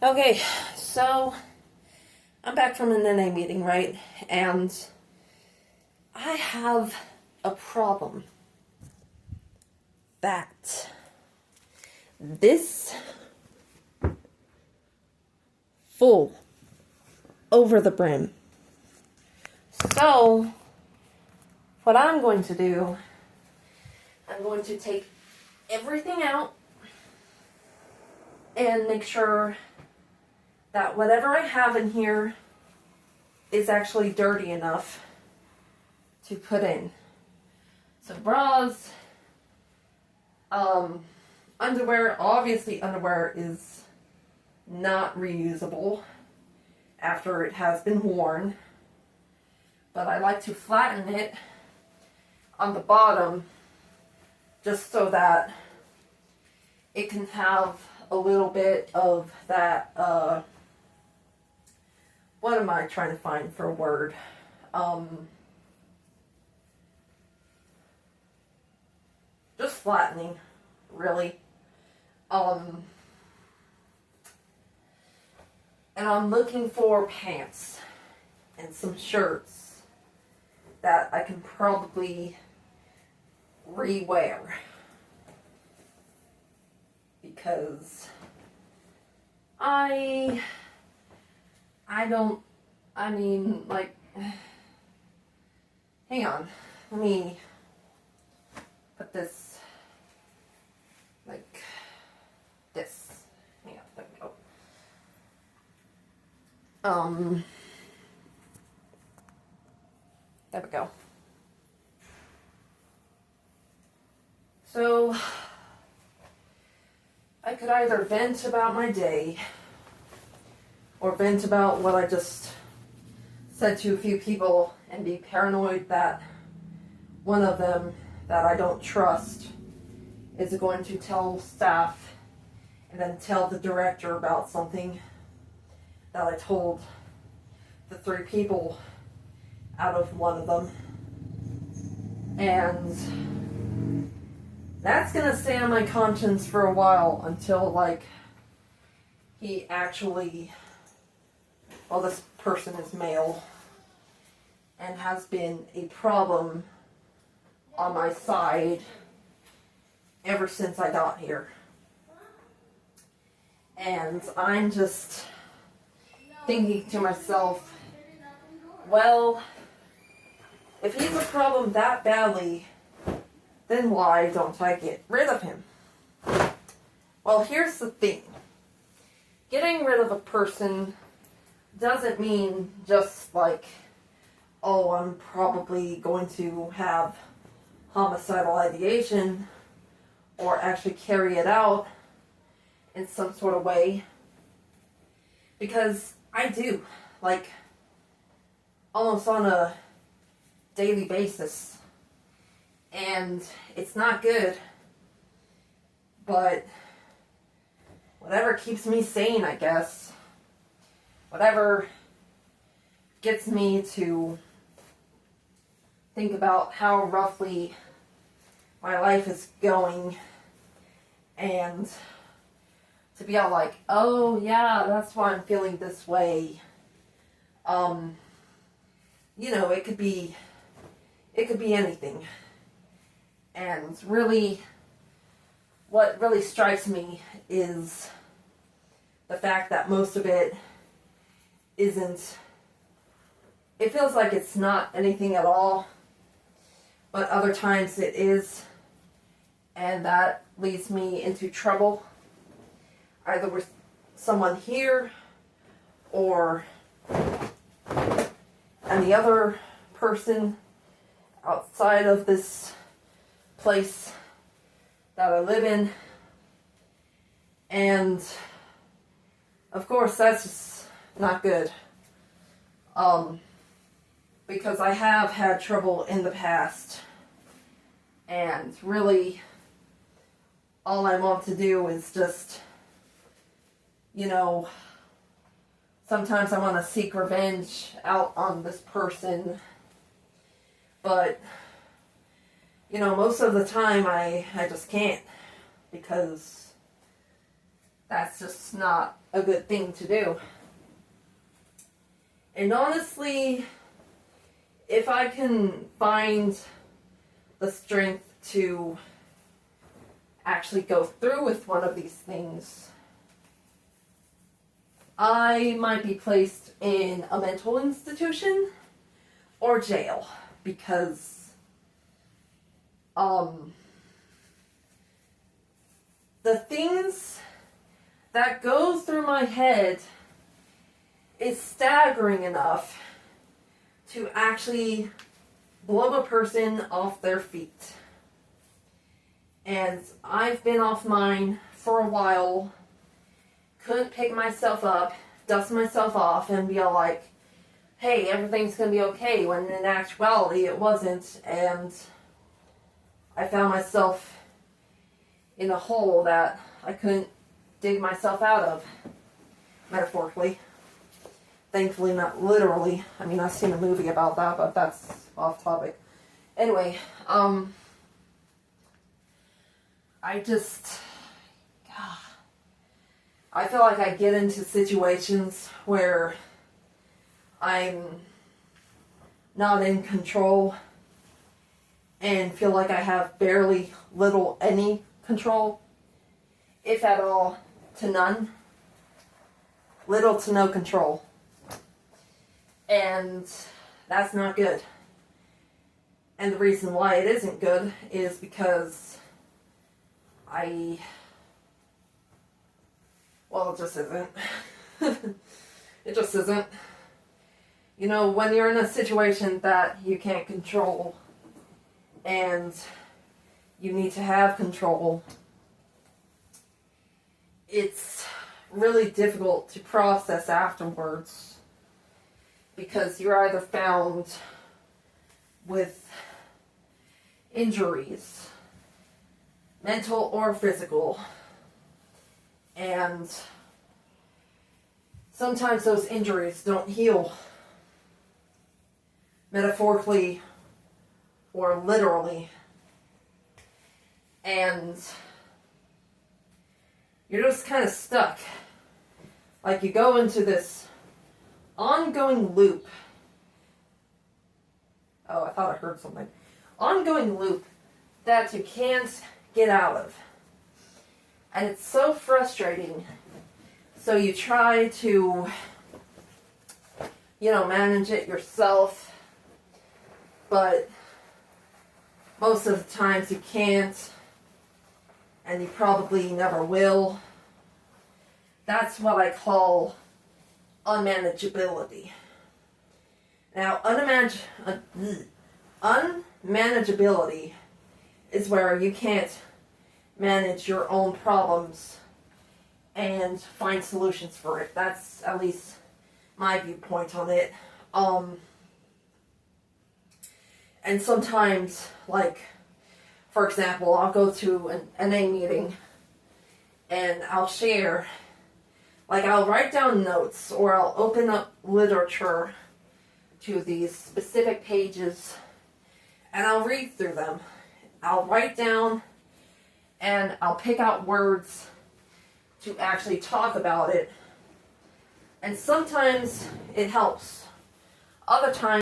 Okay, so I'm back from an NA meeting, right? And I have a problem that this full over the brim. So, what I'm going to do, I'm going to take everything out and make sure that whatever I have in here is actually dirty enough to put in. So bras, underwear, obviously underwear is not reusable after it has been worn, but I like to flatten it on the bottom just so that it can have a little bit of that, what am I trying to find for a word? Just flattening, really. And I'm looking for pants and some shirts that I can probably rewear. Because hang on, let me put this like this. Hang on, there we go. There we go. So, I could either vent about my day or vent about what I just said to a few people and be paranoid that one of them that I don't trust is going to tell staff and then tell the director about something that I told the 3 people out of one of them. And that's gonna stay on my conscience for a while until, like, he actually, well, this person is male and has been a problem on my side ever since I got here. And I'm just thinking to myself, well, if he's a problem that badly, then why don't I get rid of him? Well, here's the thing. Getting rid of a person doesn't mean just like, oh, I'm probably going to have homicidal ideation or actually carry it out in some sort of way. Because I do, like, almost on a daily basis. And it's not good, but whatever keeps me sane, I guess. Whatever gets me to think about how roughly my life is going and to be all like, oh yeah, that's why I'm feeling this way. It could be anything. And really, what really strikes me is the fact that most of it isn't, it feels like it's not anything at all, but other times it is, and that leads me into trouble, either with someone here, or, and the other person outside of this place that I live in. And of course that's just not good, because I have had trouble in the past, and really all I want to do is just, sometimes I want to seek revenge out on this person, but most of the time I just can't, because that's just not a good thing to do. And honestly, if I can find the strength to actually go through with one of these things, I might be placed in a mental institution or jail, because the things that go through my head is staggering enough to actually blow a person off their feet. And I've been off mine for a while, couldn't pick myself up, dust myself off, and be all like, hey, everything's gonna be okay, when in actuality it wasn't, and I found myself in a hole that I couldn't dig myself out of, metaphorically. Thankfully, not literally. I mean, I've seen a movie about that, but that's off topic. Anyway, I feel like I get into situations where I'm not in control and feel like I have barely, little, any control, if at all, to none. Little to no control. And that's not good. And the reason why it isn't good is because it just isn't. It just isn't. You know, when you're in a situation that you can't control and you need to have control, it's really difficult to process afterwards, because you're either found with injuries, mental or physical, and sometimes those injuries don't heal, metaphorically or literally, and you're just kind of stuck. Like, you go into this ongoing loop. Oh, I thought I heard something. Ongoing loop that you can't get out of. And it's so frustrating. So you try to, manage it yourself. But most of the times you can't. And you probably never will. That's what I call unmanageability. Now, unmanageability is where you can't manage your own problems and find solutions for it. That's at least my viewpoint on it. And sometimes, like, for example, I'll go to an NA meeting and I'll share, like, I'll write down notes, or I'll open up literature to these specific pages and I'll read through them. I'll write down and I'll pick out words to actually talk about it. And sometimes it helps. Other times